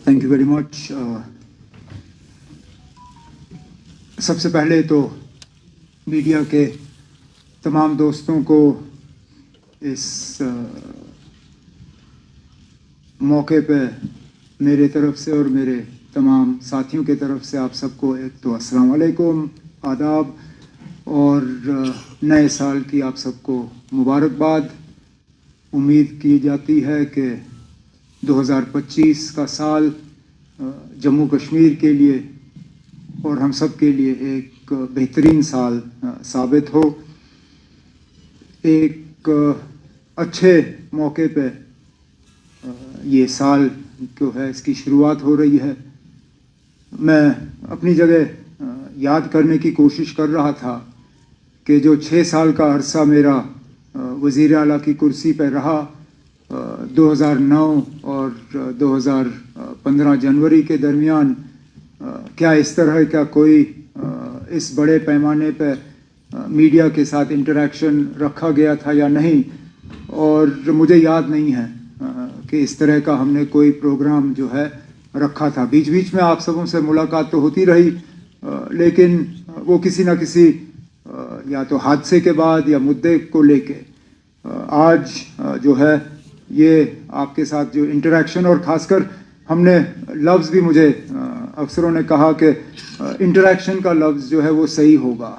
Thank you very much. सबसे पहले तो मीडिया के तमाम दोस्तों को इस मौके पे मेरे तरफ से और मेरे तमाम साथियों के तरफ से आप सबको एक तो अस्सलाम वालेकुम, आदाब और नए साल की आप सबको मुबारकबाद। उम्मीद की जाती है कि 2025 का साल जम्मू कश्मीर के लिए और हम सब के लिए एक बेहतरीन साल साबित हो। एक अच्छे मौके पे ये साल जो है इसकी शुरुआत हो रही है। मैं अपनी जगह याद करने की कोशिश कर रहा था कि जो 6 साल का अरसा मेरा वज़ीर आला की कुर्सी पर रहा, 2009 और 2015 जनवरी के दरमियान क्या इस तरह का कोई इस बड़े पैमाने पर मीडिया के साथ इंटरेक्शन रखा गया था या नहीं, और मुझे याद नहीं है कि इस तरह का हमने कोई प्रोग्राम जो है रखा था। बीच बीच में आप सबों से मुलाकात तो होती रही, लेकिन वो किसी ना किसी या तो हादसे के बाद या मुद्दे को लेके आज जो है ये आपके साथ जो इंटरेक्शन, और ख़ासकर हमने लफ्ज़ भी मुझे अफसरों ने कहा कि इंटरेक्शन का लफ्ज़ जो है वो सही होगा।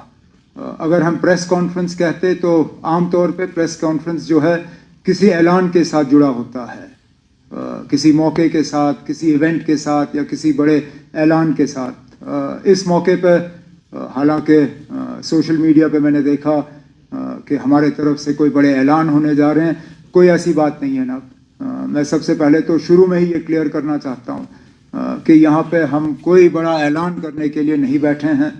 अगर हम प्रेस कॉन्फ्रेंस कहते तो आम तौर पे प्रेस कॉन्फ्रेंस जो है किसी ऐलान के साथ जुड़ा होता है, किसी मौके के साथ, किसी इवेंट के साथ या किसी बड़े ऐलान के साथ। इस मौके पर हालांकि सोशल मीडिया पे मैंने देखा कि हमारे तरफ से कोई बड़े ऐलान होने जा रहे हैं, कोई ऐसी बात नहीं है ना। मैं सबसे पहले तो शुरू में ही ये क्लियर करना चाहता हूँ कि यहाँ पे हम कोई बड़ा ऐलान करने के लिए नहीं बैठे हैं।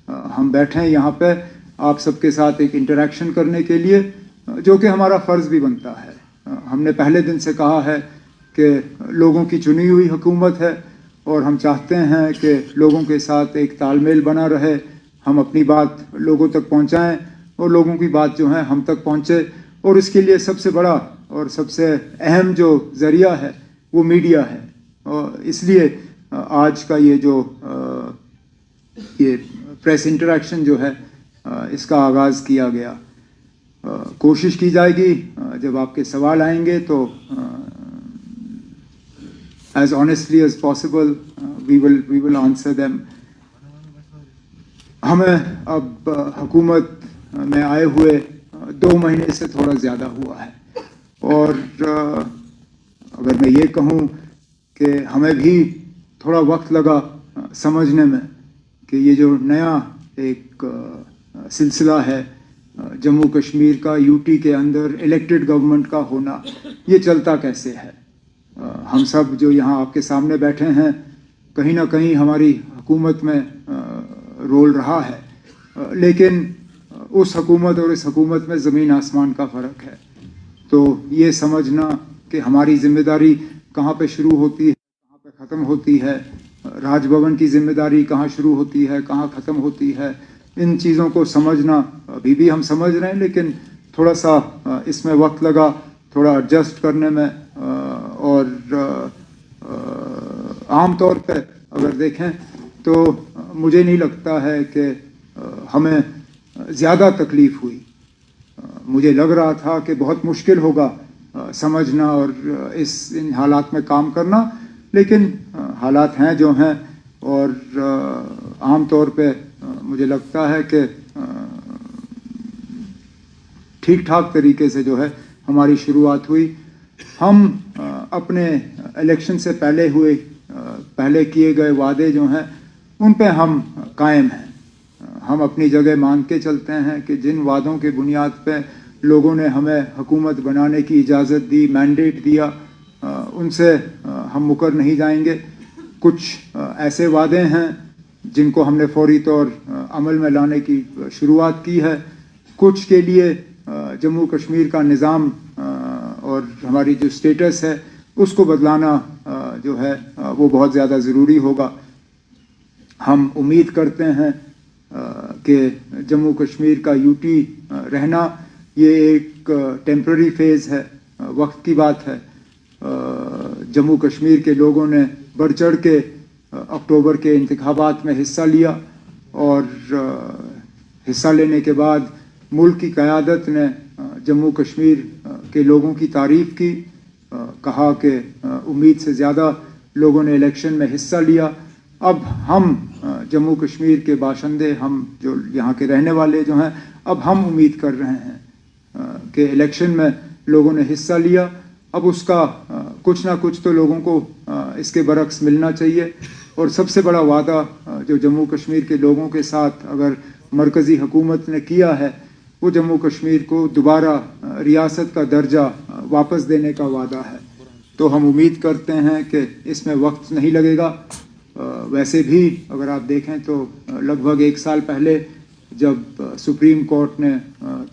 हम बैठे हैं यहाँ पे आप सबके साथ एक इंटरेक्शन करने के लिए, जो कि हमारा फ़र्ज़ भी बनता है। हमने पहले दिन से कहा है कि लोगों की चुनी हुई हुकूमत है और हम चाहते हैं कि लोगों के साथ एक तालमेल बना रहे, हम अपनी बात लोगों तक पहुँचाएँ और लोगों की बात जो है हम तक पहुँचे। और इसके लिए सबसे बड़ा और सबसे अहम जो ज़रिया है वो मीडिया है, और इसलिए आज का ये जो ये प्रेस इंटरेक्शन जो है इसका आगाज़ किया गया। कोशिश की जाएगी जब आपके सवाल आएंगे तो as honestly as possible we will answer them। हमें अब हुकूमत में आए हुए 2 महीने से थोड़ा ज़्यादा हुआ है, और अगर मैं ये कहूँ कि हमें भी थोड़ा वक्त लगा समझने में कि ये जो नया एक सिलसिला है जम्मू कश्मीर का, यूटी के अंदर इलेक्टेड गवर्नमेंट का होना, ये चलता कैसे है। हम सब जो यहाँ आपके सामने बैठे हैं, कहीं ना कहीं हमारी हुकूमत में रोल रहा है, लेकिन उस हुकूमत और इस हुकूमत में ज़मीन आसमान का फ़र्क है। तो ये समझना कि हमारी ज़िम्मेदारी कहाँ पे शुरू होती है, कहाँ पे ख़त्म होती है, राजभवन की ज़िम्मेदारी कहाँ शुरू होती है, कहाँ ख़त्म होती है, इन चीज़ों को समझना अभी भी हम समझ रहे हैं, लेकिन थोड़ा सा इसमें वक्त लगा, थोड़ा एडजस्ट करने में। और आम तौर पे अगर देखें तो मुझे नहीं लगता है कि हमें ज़्यादा तकलीफ़ हुई। मुझे लग रहा था कि बहुत मुश्किल होगा समझना और इन हालात में काम करना, लेकिन हालात हैं जो हैं, और आम तौर पे मुझे लगता है कि ठीक ठाक तरीके से जो है हमारी शुरुआत हुई। हम अपने इलेक्शन से पहले किए गए वादे जो हैं उन पे हम कायम हैं। हम अपनी जगह मान के चलते हैं कि जिन वादों के बुनियाद पे लोगों ने हमें हुकूमत बनाने की इजाज़त दी, मैंडेट दिया, उनसे हम मुकर नहीं जाएंगे। कुछ ऐसे वादे हैं जिनको हमने फौरी तौर अमल में लाने की शुरुआत की है। कुछ के लिए जम्मू कश्मीर का निज़ाम और हमारी जो स्टेटस है उसको बदलाना जो है वो बहुत ज़्यादा ज़रूरी होगा। हम उम्मीद करते हैं कि जम्मू कश्मीर का यूटी रहना ये एक टेम्पररी फेज़ है, वक्त की बात है। जम्मू कश्मीर के लोगों ने बढ़ चढ़ के अक्टूबर के इंतखाबात में हिस्सा लिया और हिस्सा लेने के बाद मुल्क की क़यादत ने जम्मू कश्मीर के लोगों की तारीफ़ की, कहा कि उम्मीद से ज़्यादा लोगों ने इलेक्शन में हिस्सा लिया। अब हम जम्मू कश्मीर के बाशिंदे, हम जो यहाँ के रहने वाले जो हैं, अब हम उम्मीद कर रहे हैं कि इलेक्शन में लोगों ने हिस्सा लिया, अब उसका कुछ ना कुछ तो लोगों को इसके बरक्स मिलना चाहिए। और सबसे बड़ा वादा जो जम्मू कश्मीर के लोगों के साथ अगर मरकज़ी हुकूमत ने किया है, वो जम्मू कश्मीर को दोबारा रियासत का दर्जा वापस देने का वादा है। तो हम उम्मीद करते हैं कि इसमें वक्त नहीं लगेगा। वैसे भी अगर आप देखें तो लगभग 1 साल पहले जब सुप्रीम कोर्ट ने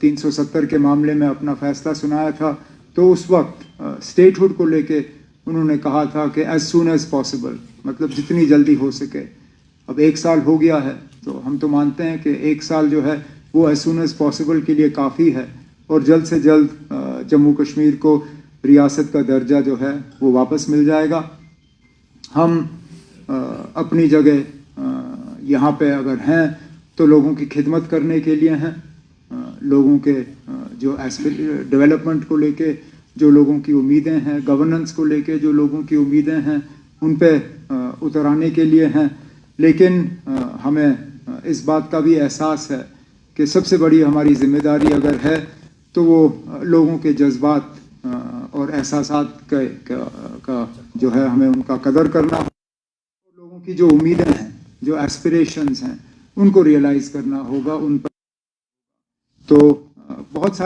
370 के मामले में अपना फैसला सुनाया था, तो उस वक्त स्टेटहुड को लेके उन्होंने कहा था कि एज सून एज पॉसिबल, मतलब जितनी जल्दी हो सके। अब 1 साल हो गया है, तो हम तो मानते हैं कि 1 साल जो है वो एज सून एज पॉसिबल के लिए काफ़ी है और जल्द से जल्द जम्मू कश्मीर को रियासत का दर्जा जो है वो वापस मिल जाएगा। हम अपनी जगह यहाँ पे अगर हैं तो लोगों की खिदमत करने के लिए हैं, लोगों के जो डेवलपमेंट को लेके जो लोगों की उम्मीदें हैं, गवर्नेंस को लेके जो लोगों की उम्मीदें हैं, उन पे उतर आने के लिए हैं। लेकिन हमें इस बात का भी एहसास है कि सबसे बड़ी हमारी जिम्मेदारी अगर है तो वो लोगों के जज्बात और एहसासात का जो है हमें उनका कदर करना, लोगों की जो उम्मीदें हैं, जो एस्पिरेशंस हैं, उनको रियलाइज़ करना होगा उन पर। तो बहुत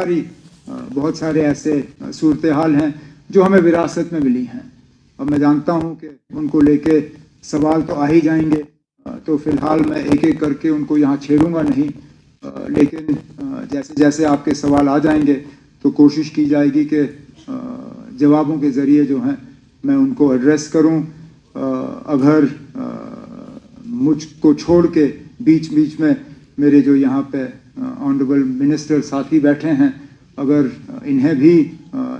सारे ऐसे सूरत हाल हैं जो हमें विरासत में मिली हैं। अब मैं जानता हूं कि उनको लेके सवाल तो आ ही जाएंगे, तो फिलहाल मैं एक एक करके उनको यहाँ छेड़ूंगा नहीं, लेकिन जैसे जैसे आपके सवाल आ जाएंगे तो कोशिश की जाएगी कि जवाबों के ज़रिए जो हैं मैं उनको एड्रेस करूं। अगर मुझको छोड़ के बीच बीच में मेरे जो यहाँ पे ऑनरेबल मिनिस्टर साथी बैठे हैं, अगर इन्हें भी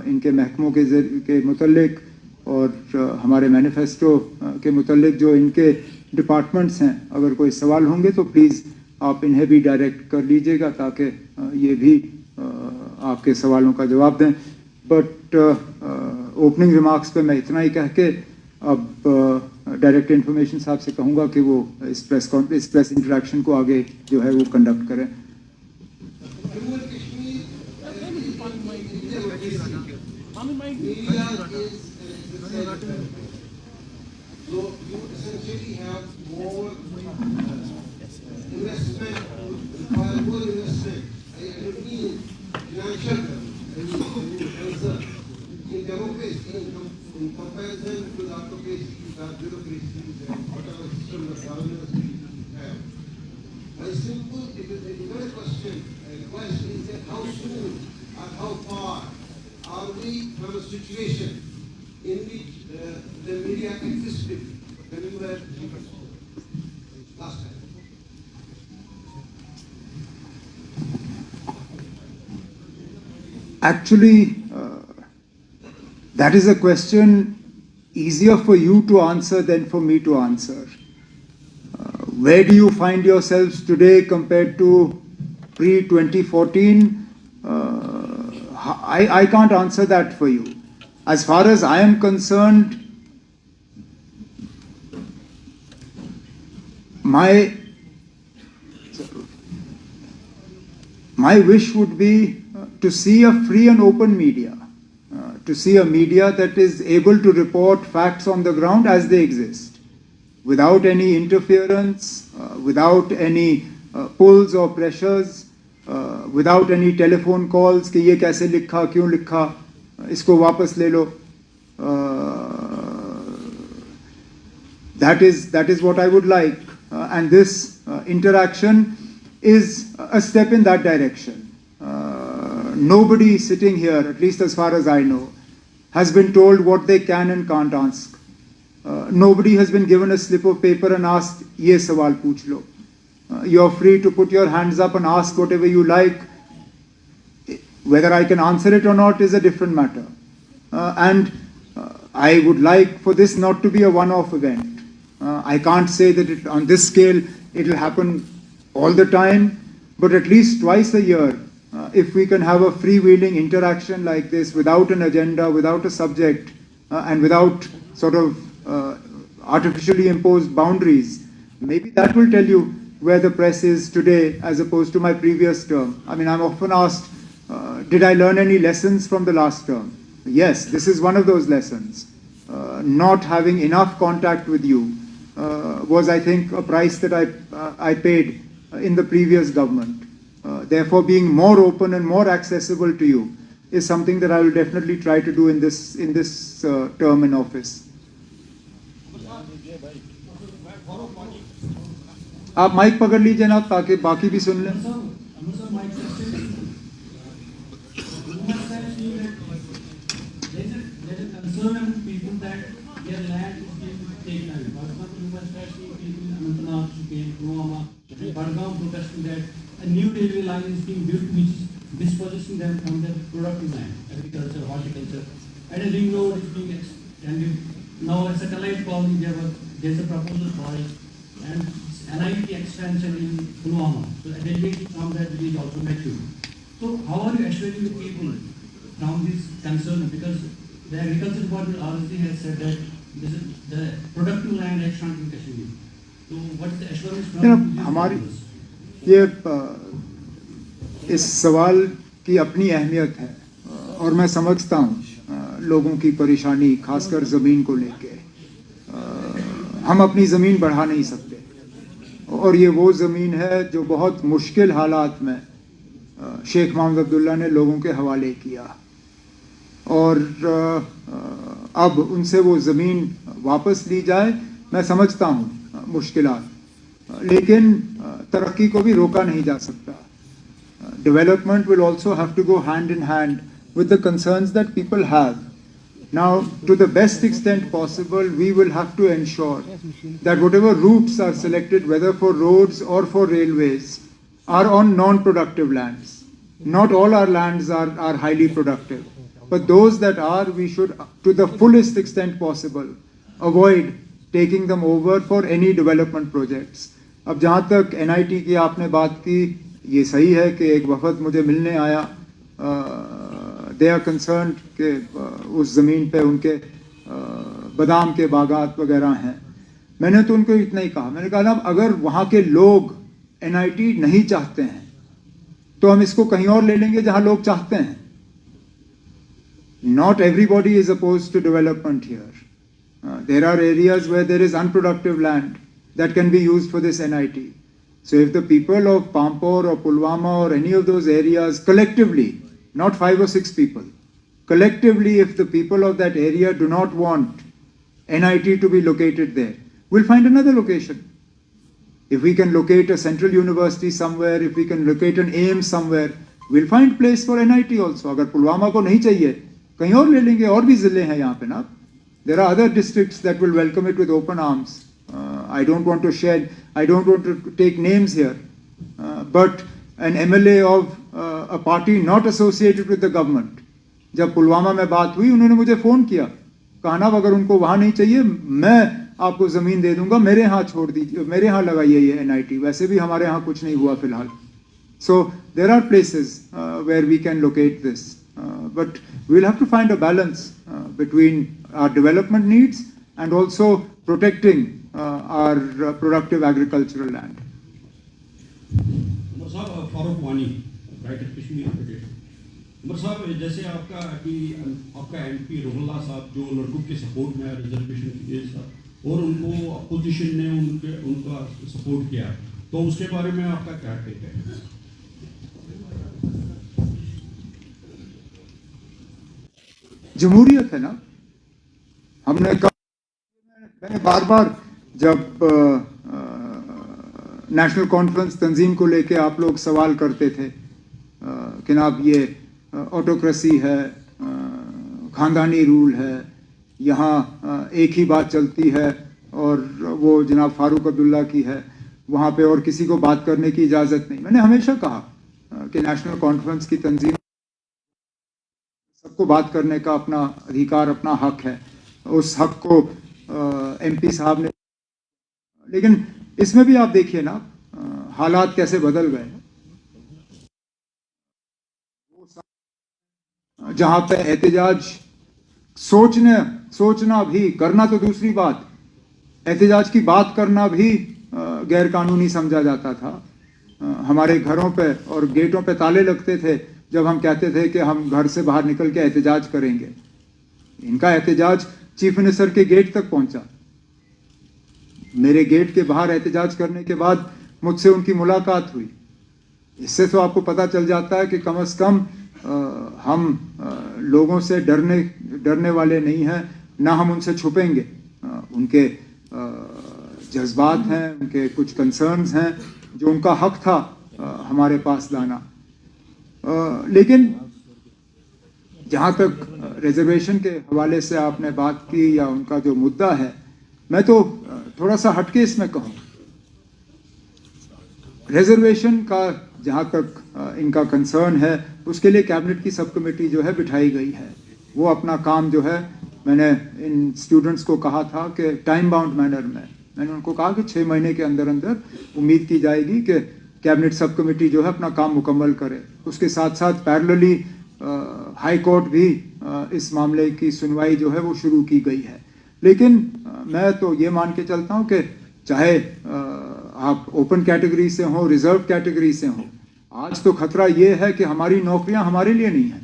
इनके महकमों के मुतल्लिक और हमारे मैनिफेस्टो के मुतल्लिक जो इनके डिपार्टमेंट्स हैं, अगर कोई सवाल होंगे तो प्लीज़ आप इन्हें भी डायरेक्ट कर लीजिएगा ताकि ये भी आपके सवालों का जवाब दें। बट ओपनिंग रिमार्क्स पे मैं इतना ही कह के अब डायरेक्ट इन्फॉर्मेशन साहब से कहूँगा कि वो इस प्रेस इंटरेक्शन को आगे जो है वो कंडक्ट करें। So you essentially have more investment, require more investment. I don't mean financial, I mean concern. In democracy, in comparison to the autocracy, the bureaucracy, and whatever system of governance we have. My simple, it is a question, the question is that how soon or how far are we from a situation in which the media existed when we were last time? Actually, that is a question easier for you to answer than for me to answer. Where do you find yourselves today compared to pre-2014? I can't answer that for you. As far as I am concerned, my wish would be to see a free and open media, to see a media that is able to report facts on the ground as they exist, without any interference, without any pulls or pressures, without any telephone calls कि ये कैसे लिखा, क्यों लिखा, इसको वापस ले लो. That is what I would like, and this interaction is a step in that direction. Nobody sitting here, at least as far as I know, has been told what they can and can't ask. Nobody has been given a slip of paper and asked, ye sawal pooch lo. You're free to put your hands up and ask whatever you like. Whether I can answer it or not is a different matter. And I would like for this not to be a one-off event. I can't say that on this scale it will happen all the time, but at least twice a year, if we can have a freewheeling interaction like this without an agenda, without a subject, and without sort of artificially imposed boundaries, maybe that will tell you where the press is today as opposed to my previous term. I mean, I'm often asked, did I learn any lessons from the last term? Yes, this is one of those lessons. Not having enough contact with you was, I think, a price that I paid in the previous government. Therefore, being more open and more accessible to you is something that I will definitely try to do in this term in office. आप mic पकड़ लीजिए ना ताकि बाकी भी सुन लें. A new railway line is being built which is dispossessing them from their productive land, agriculture, horticulture, and a ring road is being extended. Now a satellite colony there's a proposal for it, and NIT expansion in Pulwama. So a delegate from that village also met you. So how are you assuring the people from this concern? Because the agriculture department already has said that this is the productive land has shrunk in Kashmir. So what is the assurance from हमारी ये इस सवाल की अपनी अहमियत है और मैं समझता हूँ लोगों की परेशानी खासकर ज़मीन को लेके. हम अपनी ज़मीन बढ़ा नहीं सकते और ये वो ज़मीन है जो बहुत मुश्किल हालात में शेख मोहम्मद अब्दुल्ला ने लोगों के हवाले किया और अब उनसे वो ज़मीन वापस ली जाए. मैं समझता हूँ मुश्किलात, लेकिन तरक्की को भी रोका नहीं जा सकता. Development will also have to go hand in hand with the concerns that people have. Now, to the best extent possible, we will have to ensure that whatever routes are selected, whether for roads or for railways, are on non-productive lands. Not all our lands are highly productive, but those that are, we should, to the fullest extent possible, avoid taking them over for any development projects. अब जहाँ तक NIT की आपने बात की, ये सही है कि एक वफद मुझे मिलने आया. दे आर कंसर्न्ड कि उस ज़मीन पे उनके बादाम के बागात वगैरह हैं. मैंने तो उनको इतना ही कहा, मैंने कहा ना अगर वहाँ के लोग NIT नहीं चाहते हैं तो हम इसको कहीं और ले लेंगे जहाँ लोग चाहते हैं. Not everybody is opposed to development here. There are areas where there is unproductive land that can be used for this NIT. So if the people of Pampore or Pulwama or any of those areas collectively, not 5 or 6 people, collectively if the people of that area do not want NIT to be located there, we'll find another location. If we can locate a central university somewhere, if we can locate an AIIMS somewhere, we'll find place for NIT also. अगर पुलवामा को नहीं चाहिए, कहीं और ले लेंगे. और भी ज़िले हैं यहाँ पे ना. There are other districts that will welcome it with open arms. I don't want to take names here, but an MLA of a party not associated with the government, जब पुलवामा में बात हुई उन्होंने मुझे फ़ोन किया, कहा ना अगर उनको वहाँ नहीं चाहिए मैं आपको ज़मीन दे दूँगा, मेरे यहाँ छोड़ दीजिए, मेरे यहाँ लगाइए ये NIT. वैसे भी हमारे यहाँ कुछ नहीं हुआ फ़िलहाल. So there are places where we can locate this, but we'll have to find a balance between our development needs and also protecting our productive agricultural land. Umar साहब, फारूक वानी, राइटर कश्मीर एजुकेशन. उमर साहब, जैसे आपका MP रोहल्ला साहब जो लड़कों के सपोर्ट में रिजर्वेशन के साथ और उनको अपोजिशन ने उनका सपोर्ट किया, तो उसके बारे में आपका क्या टेक है? जमहूरियत है ना. मैंने बार बार जब नेशनल कॉन्फ्रेंस तंजीम को लेके आप लोग सवाल करते थे कि जनाब ये ऑटोक्रेसी है, खानदानी रूल है, यहाँ एक ही बात चलती है और वो जनाब फारूक अब्दुल्ला की है, वहाँ पे और किसी को बात करने की इजाज़त नहीं. मैंने हमेशा कहा कि नेशनल कॉन्फ्रेंस की तंजीम सबको बात करने का अपना अधिकार, अपना हक है. उस हक को एमपी साहब ने, लेकिन इसमें भी आप देखिए ना हालात कैसे बदल गए। जहां पे एहतजाज सोचना भी, करना तो दूसरी बात, एहतजाज की बात करना भी गैर कानूनी समझा जाता था। हमारे घरों पे और गेटों पे ताले लगते थे जब हम कहते थे कि हम घर से बाहर निकल के एहतजाज करेंगे। इनका एहतजाज चीफ मिनिस्टर के गेट तक पहुंचा। मेरे गेट के बाहर एहतजाज करने के बाद मुझसे उनकी मुलाकात हुई। इससे तो आपको पता चल जाता है कि कम से कम हम लोगों से डरने वाले नहीं हैं, ना हम उनसे छुपेंगे। उनके जज्बात हैं, उनके कुछ कंसर्न्स हैं जो उनका हक था हमारे पास लाना। लेकिन जहाँ तक रिजर्वेशन के हवाले से आपने बात की या उनका जो मुद्दा है, मैं तो थोड़ा सा हटके इसमें कहूँ। रिजर्वेशन का जहाँ तक इनका कंसर्न है, उसके लिए कैबिनेट की सब कमेटी जो है बिठाई गई है। वो अपना काम जो है, मैंने इन स्टूडेंट्स को कहा था कि टाइम बाउंड मैनर में, मैंने उनको कहा कि 6 महीने के अंदर अंदर उम्मीद की जाएगी कि कैबिनेट सब कमेटी जो है अपना काम मुकम्मल करे। उसके साथ साथ पैरेलली हाई कोर्ट भी इस मामले की सुनवाई जो है वो शुरू की गई है। लेकिन मैं तो ये मान के चलता हूँ कि चाहे आप ओपन कैटेगरी से हो, रिजर्व कैटेगरी से हो, आज तो खतरा ये है कि हमारी नौकरियां हमारे लिए नहीं है,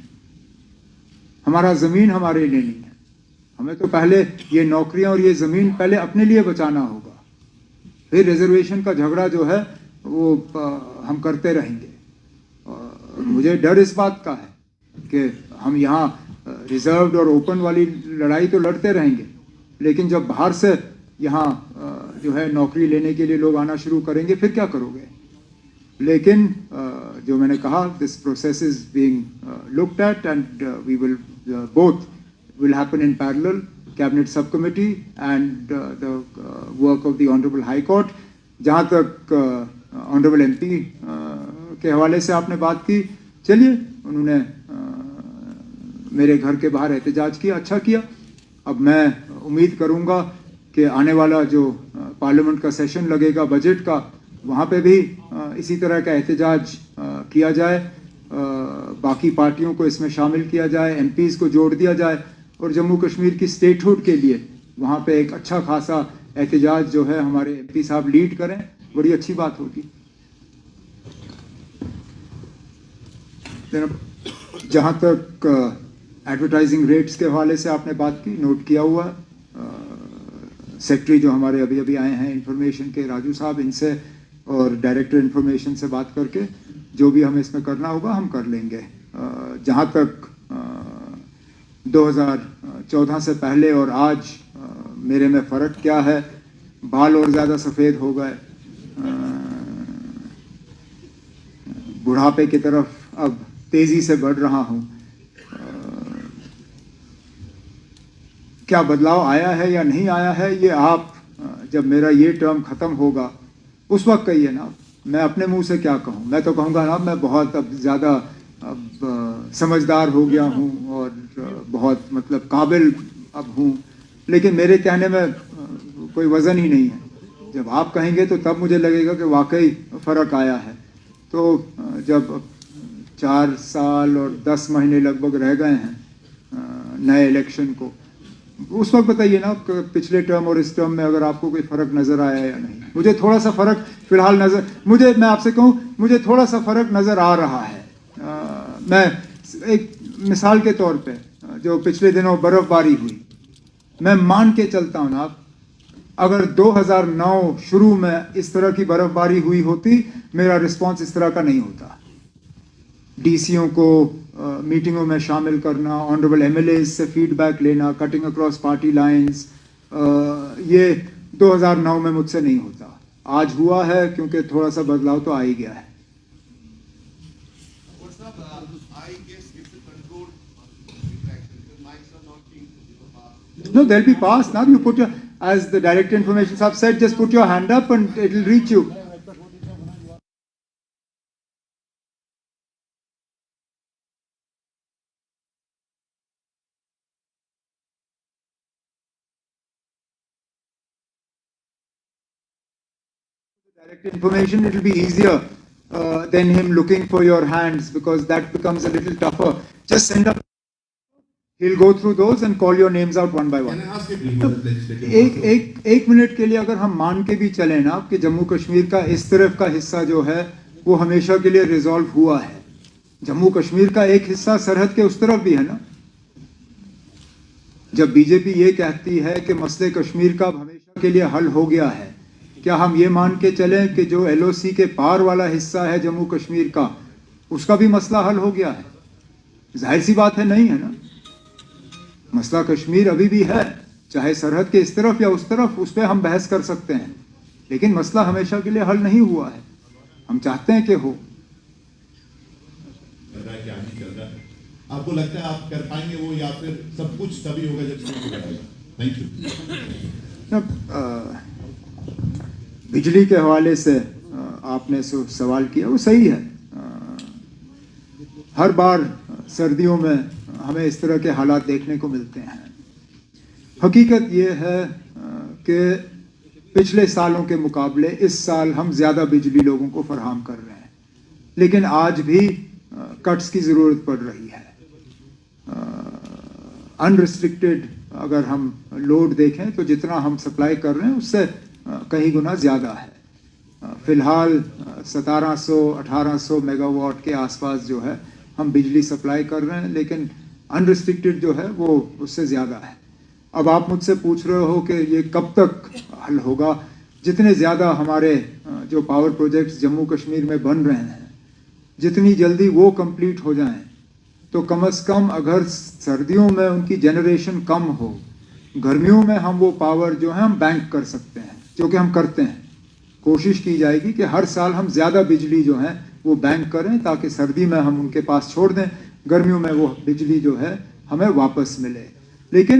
हमारा ज़मीन हमारे लिए नहीं है। हमें तो पहले ये नौकरियां और ये ज़मीन पहले अपने लिए बचाना होगा, फिर रिजर्वेशन का झगड़ा जो है वो हम करते रहेंगे। मुझे डर इस बात का है कि हम यहाँ रिजर्व्ड और ओपन वाली लड़ाई तो लड़ते रहेंगे, लेकिन जब बाहर से यहाँ जो है नौकरी लेने के लिए लोग आना शुरू करेंगे, फिर क्या करोगे। लेकिन जो मैंने कहा, this process is being looked at and we will both will happen in parallel, cabinet subcommittee and the work of the honorable high court। जहाँ तक honorable MP के हवाले से आपने बात की, चलिए उन्होंने मेरे घर के बाहर एहतजाज किया, अच्छा किया। अब मैं उम्मीद करूँगा कि आने वाला जो पार्लियामेंट का सेशन लगेगा बजट का, वहाँ पे भी इसी तरह का एहतजाज किया जाए, बाकी पार्टियों को इसमें शामिल किया जाए, MPs को जोड़ दिया जाए और जम्मू कश्मीर की स्टेटहुड के लिए वहाँ पे एक अच्छा खासा एहतजाज जो है हमारे MP साहब लीड करें, बड़ी अच्छी बात होगी। जहाँ तक एडवर्टाइजिंग रेट्स के हवाले से आपने बात की, नोट किया हुआ, सेक्रेटरी जो हमारे अभी अभी आए हैं इंफॉर्मेशन के, राजू साहब, इनसे और डायरेक्टर इंफॉर्मेशन से बात करके जो भी हमें इसमें करना होगा हम कर लेंगे। जहाँ तक 2014 से पहले और आज मेरे में फ़र्क क्या है, बाल और ज़्यादा सफ़ेद हो गए, बुढ़ापे की तरफ अब तेज़ी से बढ़ रहा हूँ। क्या बदलाव आया है या नहीं आया है, ये आप जब मेरा ये टर्म ख़त्म होगा उस वक्त कहिए ना। मैं अपने मुंह से क्या कहूँ, मैं तो कहूँगा ना मैं बहुत अब ज़्यादा समझदार हो गया हूँ और बहुत मतलब काबिल अब हूँ, लेकिन मेरे कहने में कोई वज़न ही नहीं है। जब आप कहेंगे तो तब मुझे लगेगा कि वाकई फ़र्क आया है। तो जब 4 साल और 10 महीने लगभग रह गए हैं नए इलेक्शन को, उस वक्त बताइए ना पिछले टर्म और इस टर्म में अगर आपको कोई फ़र्क नज़र आया या नहीं। मुझे थोड़ा सा फ़र्क फ़िलहाल मैं आपसे कहूँ, मुझे थोड़ा सा फ़र्क नज़र आ रहा है। मैं एक मिसाल के तौर पे जो पिछले दिनों बर्फ़बारी हुई, मैं मान के चलता हूँ ना, अगर 2009 शुरू में इस तरह की बर्फ़बारी हुई होती, मेरा रिस्पॉन्स इस तरह का नहीं होता। DCओं को मीटिंगों में शामिल करना, ऑनरेबल MLAs से फीडबैक लेना, कटिंग अक्रॉस पार्टी लाइंस, ये 2009 में मुझसे नहीं होता। आज हुआ है क्योंकि थोड़ा सा बदलाव तो आ ही गया है। No, they'll be passed. Now you put your, as the Director Information Sahab said, just put your hand up and it will reach you. direct information, it will be easier than him looking for your hands, because that becomes a little tougher. Just send up. He'll go through those and call your names out one by one. Can I ask you एक minute के लिए अगर हम मान के भी चले ना कि जम्मू कश्मीर का इस तरफ का हिस्सा जो है वो हमेशा के लिए रिजॉल्व हुआ है, जम्मू कश्मीर का एक हिस्सा सरहद के उस तरफ भी है ना। जब बीजेपी ये कहती है कि मसले कश्मीर का हमेशा के लिए हल हो गया है, क्या हम ये मान के चलें कि जो LOC के पार वाला हिस्सा है जम्मू कश्मीर का, उसका भी मसला हल हो गया है? जाहिर सी बात है नहीं है ना। मसला कश्मीर अभी भी है, चाहे सरहद के इस तरफ या उस तरफ, उस पर हम बहस कर सकते हैं, लेकिन मसला हमेशा के लिए हल नहीं हुआ है। हम चाहते हैं कि हो। आपको लगता है आप कर पाएंगे वो, या फिर सब कुछ तभी होगा जब सब हो जाएगा? Thank you. बिजली के हवाले से आपने सवाल किया, वो सही है। हर बार सर्दियों में हमें इस तरह के हालात देखने को मिलते हैं। हकीकत ये है कि पिछले सालों के मुकाबले इस साल हम ज़्यादा बिजली लोगों को फराहम कर रहे हैं, लेकिन आज भी कट्स की ज़रूरत पड़ रही है। अनरिस्ट्रिक्टेड अगर हम लोड देखें तो जितना हम सप्लाई कर रहे हैं उससे कहीं गुना ज़्यादा है। फ़िलहाल 1700-1800 मेगावाट के आसपास जो है हम बिजली सप्लाई कर रहे हैं, लेकिन अनरिस्ट्रिक्टेड जो है वो उससे ज़्यादा है। अब आप मुझसे पूछ रहे हो कि ये कब तक हल होगा। जितने ज़्यादा हमारे जो पावर प्रोजेक्ट्स जम्मू कश्मीर में बन रहे हैं, जितनी जल्दी वो कंप्लीट हो जाएं, तो कम से कम अगर सर्दियों में उनकी जनरेशन कम हो, गर्मियों में हम वो पावर जो है हम बैंक कर सकते हैं, जो कि हम करते हैं। कोशिश की जाएगी कि हर साल हम ज़्यादा बिजली जो है वो बैंक करें, ताकि सर्दी में हम उनके पास छोड़ दें, गर्मियों में वो बिजली जो है हमें वापस मिले। लेकिन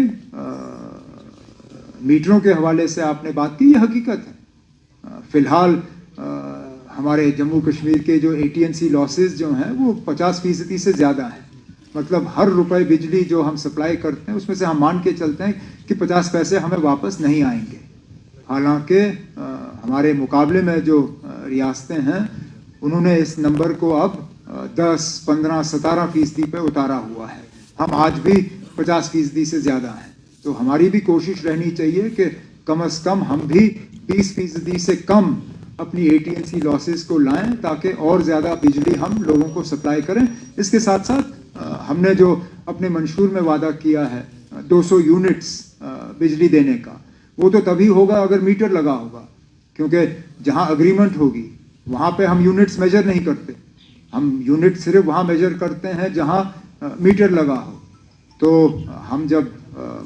मीटरों के हवाले से आपने बात की, ये हकीकत है। फ़िलहाल हमारे जम्मू कश्मीर के जो AT&C लॉसेस जो हैं वो 50% से ज़्यादा हैं। मतलब हर रुपए बिजली जो हम सप्लाई करते हैं उसमें से हम मान के चलते हैं कि 50 पैसे हमें वापस नहीं आएंगे। हालांकि हमारे मुकाबले में जो रियासतें हैं उन्होंने इस नंबर को अब 10, 15, 17% पे उतारा हुआ है। हम आज भी 50% से ज़्यादा हैं। तो हमारी भी कोशिश रहनी चाहिए कि कम से कम हम भी 20% से कम अपनी AT&C लॉसेस को लाएं, ताकि और ज़्यादा बिजली हम लोगों को सप्लाई करें। इसके साथ साथ हमने जो अपने मंशूर में वादा किया है 200 यूनिट्स बिजली देने का, वो तो तभी होगा अगर मीटर लगा होगा, क्योंकि जहां अग्रीमेंट होगी वहां पे हम यूनिट्स मेजर नहीं करते। हम यूनिट सिर्फ वहां मेजर करते हैं जहां मीटर लगा हो। तो हम जब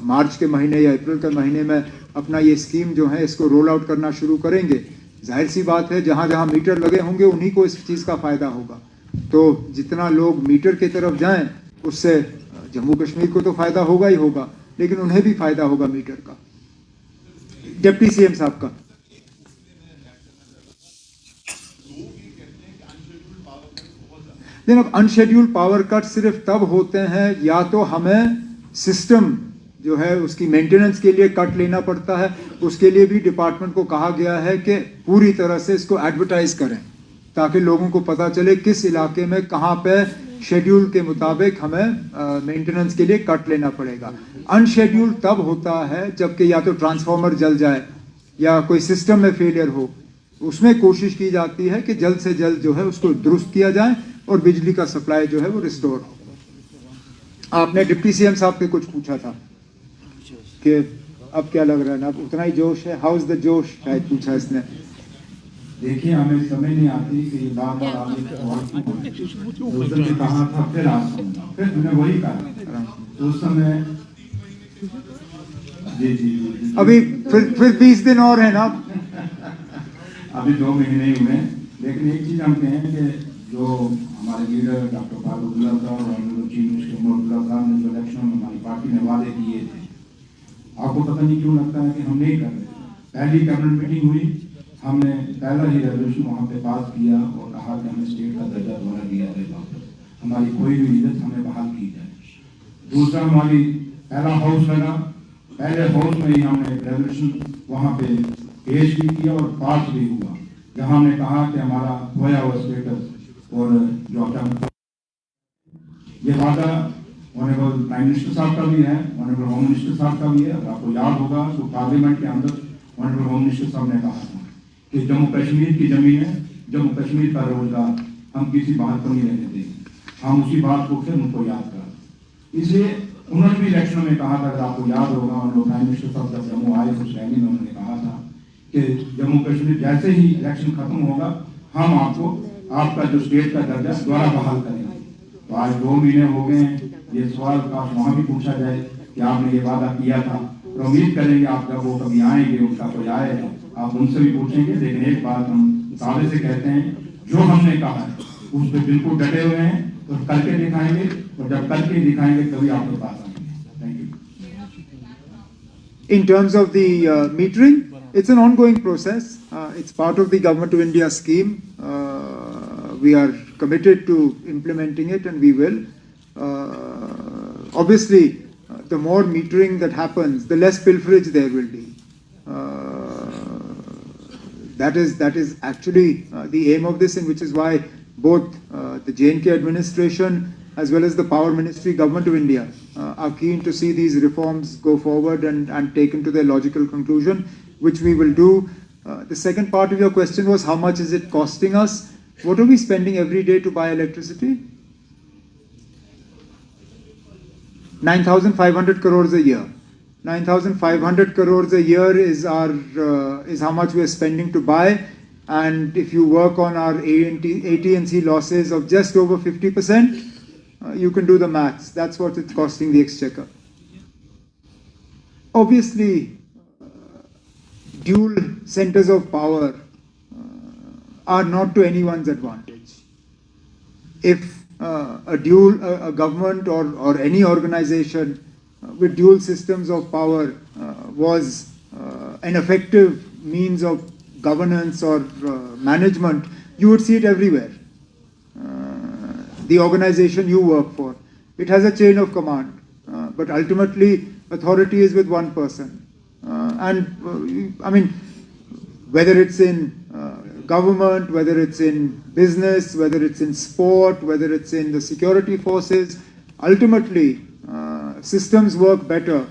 मार्च के महीने या अप्रैल के महीने में अपना ये स्कीम जो है इसको रोल आउट करना शुरू करेंगे, जाहिर सी बात है जहां जहां मीटर लगे होंगे उन्हीं को इस चीज़ का फ़ायदा होगा। तो जितना लोग मीटर की तरफ जाएं उससे जम्मू कश्मीर को तो फ़ायदा होगा ही होगा, लेकिन उन्हें भी फ़ायदा होगा मीटर का। डिप्टी CM साहब का जनाब, अनशेड्यूल्ड पावर कट सिर्फ तब होते हैं या तो हमें सिस्टम जो है उसकी मेंटेनेंस के लिए कट लेना पड़ता है। उसके लिए भी डिपार्टमेंट को कहा गया है कि पूरी तरह से इसको एडवर्टाइज करें, ताकि लोगों को पता चले किस इलाके में कहाँ पे शेड्यूल के मुताबिक हमें मेंटेनेंस के लिए कट लेना पड़ेगा। अनशेड्यूल्ड तब होता है जबकि या तो ट्रांसफार्मर जल जाए या कोई सिस्टम में फेलियर हो। उसमें कोशिश की जाती है कि जल्द से जल्द जो है उसको दुरुस्त किया जाए और बिजली का सप्लाई जो है वो रिस्टोर हो। आपने डिप्टी CM साहब से कुछ पूछा था कि अब क्या लग रहा है ना, उतना ही जोश है? हाउ इज द जोश, शायद पूछा इसने। देखिए, हमें समझ नहीं आती कि ये बार बार आपने उस दिन कहा था, फिर आप फिर मैंने वही कहा उस समय। जी अभी फिर 20 दिन और है ना, अभी 2 महीने ही हुए। लेकिन एक चीज हम कहें कि जो हमारे लीडर डॉक्टर फारूक साहब और चीफ मिनिस्टर साहब ने जो इलेक्शन में हमारी पार्टी ने वादे किए थे, आपको पता नहीं क्यों लगता है कि हम नहीं कर रहे। पहली कैबिनेट मीटिंग हुई, हमने पहला ही रेजोल्यूशन वहाँ पे पास किया और कहा कि हमें स्टेट का दर्जा दोबारा दिया जाए, हमारी कोई भी इज्जत हमें बहाल की जाए। दूसरा, हमारी पहला हाउस लगा, पहले हाउस में ही हमने रेजोल्यूशन वहाँ पे पेश भी किया और पास भी हुआ। जहां हमने कहा कि हमारा खोया हुआ स्टेटस और जो आपका ये वादा ऑनरेबल प्राइम मिनिस्टर साहब का भी है, ऑनरेबल होम मिनिस्टर साहब का भी है। और आपको याद होगा तो पार्लियामेंट के अंदर ऑनरेबल होम मिनिस्टर साहब ने कहा था कि जम्मू कश्मीर की जमीनें, जम्मू कश्मीर का रोजगार हम किसी बात को नहीं रहने देंगे। हम उसी बात को फिर उनको याद करें। इसलिए उन्होंने भी इलेक्शन में कहा था, अगर आपको याद होगा, ऑनरेबल प्राइम मिनिस्टर साहब जब जम्मू आए उस रैली में उन्होंने कहा था कि जम्मू कश्मीर जैसे ही इलेक्शन खत्म होगा हम आपको आपका जो स्टेट का दर्जा दोबारा बहाल करेंगे। तो आज 2 महीने हो गए हैं, ये सवाल का वहाँ भी पूछा जाए कि आपने ये वादा किया था। तो उम्मीद करेंगे आप जब वो कभी आएंगे, उनका कोई आए, आप उनसे भी पूछेंगे। लेकिन एक बात हम दावे से कहते हैं, जो हमने कहा है उस पर बिल्कुल डटे हुए हैं और करके दिखाएंगे, और जब करके दिखाएंगे तभी आपके पास आएंगे। Thank you. In terms of the metering, it's an ongoing process. It's part of the Government of India scheme. We are committed to implementing it, and we will. Obviously, the more metering that happens, the less pilferage there will be. That is actually the aim of this, and which is why both the J&K administration as well as the Power Ministry, Government of India, are keen to see these reforms go forward and taken to their logical conclusion, which we will do. The second part of your question was, how much is it costing us? What are we spending every day to buy electricity? 9,500 crores a year. 9,500 crores a year is how much we are spending to buy. And if you work on our AT&C losses of just over 50%, you can do the maths. That's what it's costing the exchequer. Obviously, dual centers of power are not to anyone's advantage. If a government or any organization with dual systems of power was an effective means of governance or management, you would see it everywhere. The organization you work for, it has a chain of command, but ultimately authority is with one person. I mean, whether it's in government, whether it's in business, whether it's in sport, whether it's in the security forces, ultimately systems work better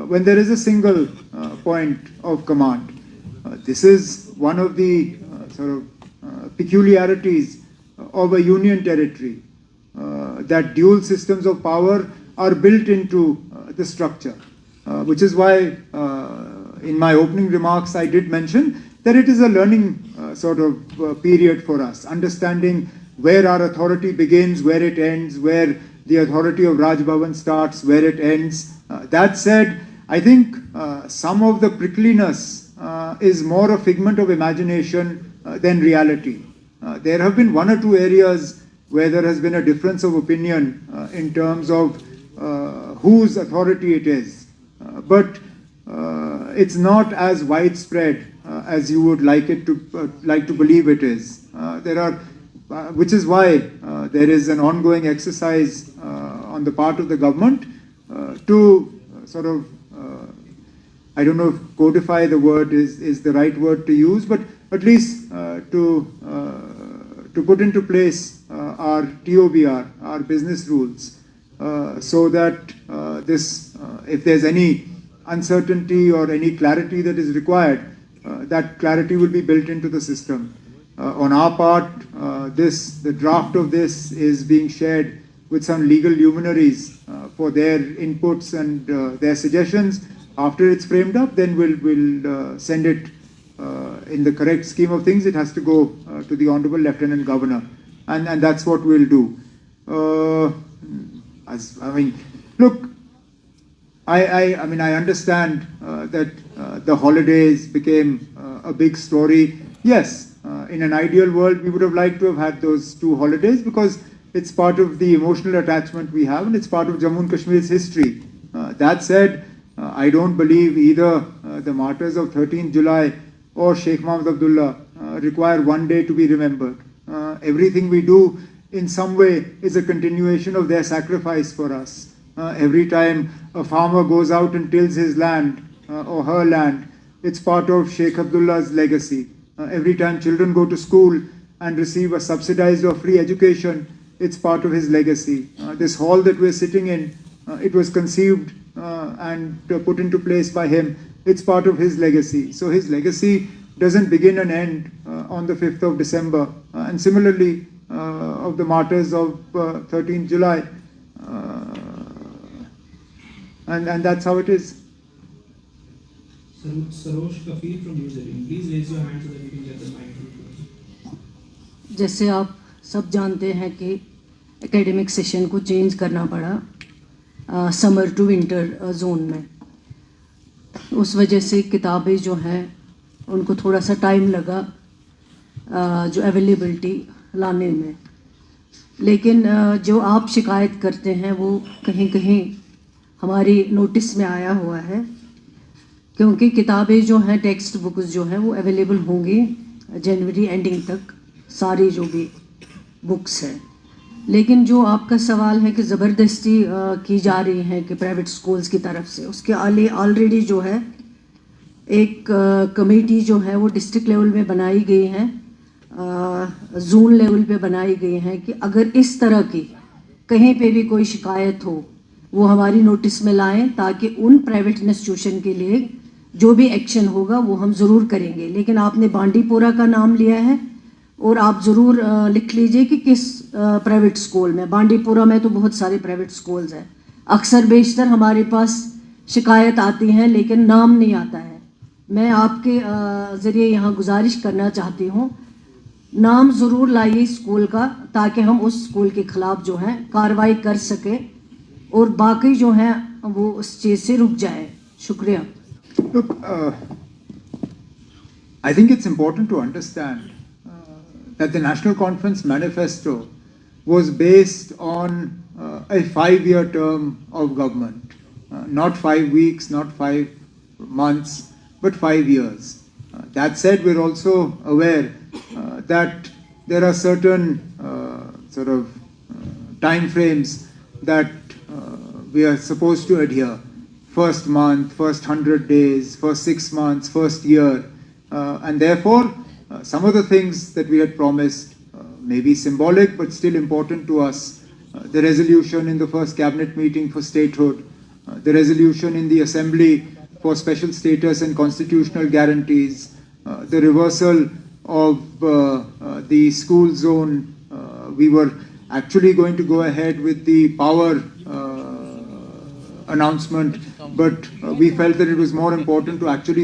when there is a single point of command. This is one of the sort of peculiarities of a union territory, that dual systems of power are built into the structure, which is why in my opening remarks I did mention that it is a learning sort of period for us, understanding where our authority begins, where it ends, where the authority of Raj Bhavan starts, where it ends. That said, I think some of the prickliness is more a figment of imagination than reality. There have been 1 or 2 areas where there has been a difference of opinion in terms of whose authority it is. But it's not as widespread as you would like to believe it is. Which is why there is an ongoing exercise on the part of the government to sort of, I don't know if codify the word is the right word to use, but at least to put into place our TOBR, our business rules, so that if there's any uncertainty or any clarity that is required, that clarity will be built into the system. On our part, the draft of this is being shared with some legal luminaries for their inputs and their suggestions. After it's framed up, then we'll send it in the correct scheme of things. It has to go to the Honorable Lieutenant Governor, and that's what we'll do. Look, I understand that the holidays became a big story. Yes, in an ideal world, we would have liked to have had those 2 holidays because it's part of the emotional attachment we have and it's part of Jammu and Kashmir's history. That said, I don't believe either the martyrs of 13th July or Sheikh Mohammed Abdullah require one day to be remembered. Everything we do in some way is a continuation of their sacrifice for us. Every time a farmer goes out and tills his land or her land, it's part of Sheikh Abdullah's legacy. every time children go to school and receive a subsidized or free education, it's part of his legacy. This hall that we're sitting in, it was conceived and put into place by him. It's part of his legacy. So his legacy doesn't begin and end on the 5th of December. And similarly, of the martyrs of 13th July. And that's how it is. Sarosh Kafir from News 18. Please raise your hand so that you can get the mic. जैसे आप सब जानते हैं कि academic session को change करना पड़ा summer to winter zone में, उस वजह से किताबें जो हैं उनको थोड़ा सा टाइम लगा जो अवेलेबिलिटी लाने में, लेकिन जो आप शिकायत करते हैं वो कहीं कहीं हमारी नोटिस में आया हुआ है, क्योंकि किताबें जो हैं टेक्स्ट बुक्स जो हैं वो अवेलेबल होंगी जनवरी एंडिंग तक, सारी जो भी बुक्स हैं। लेकिन जो आपका सवाल है कि ज़बरदस्ती की जा रही है कि प्राइवेट स्कूल्स की तरफ से, उसके ऑलरेडी जो है एक कमेटी जो है वो डिस्ट्रिक्ट लेवल में बनाई गई है, जोन लेवल पे बनाई गई है कि अगर इस तरह की कहीं पे भी कोई शिकायत हो वो हमारी नोटिस में लाएं, ताकि उन प्राइवेट इंस्टीट्यूशन के लिए जो भी एक्शन होगा वो हम ज़रूर करेंगे। लेकिन आपने बांडीपोरा का नाम लिया है और आप ज़रूर लिख लीजिए कि किस प्राइवेट स्कूल में। बांडीपोरा में तो बहुत सारे प्राइवेट स्कूल्स हैं, अक्सर बेशतर हमारे पास शिकायत आती हैं लेकिन नाम नहीं आता है। मैं आपके ज़रिए यहाँ गुजारिश करना चाहती हूँ, नाम ज़रूर लाइए स्कूल का, ताकि हम उस स्कूल के ख़िलाफ़ जो है कार्रवाई कर सकें और बाकी जो हैं वो उस चीज़ से रुक जाए। शुक्रिया। Look, I think it's important to understand that the National Conference Manifesto was based on a 5-year term of government, not 5 weeks, not 5 months, but 5 years. That said, we're also aware that there are certain time frames that we are supposed to adhere. First month, first 100 days, first 6 months, first year, and therefore some of the things that we had promised may be symbolic but still important to us. The resolution in the first cabinet meeting for statehood, the resolution in the assembly for special status and constitutional guarantees, the reversal of the school zone. We were actually going to go ahead with the power announcement, but we felt that it was more important to actually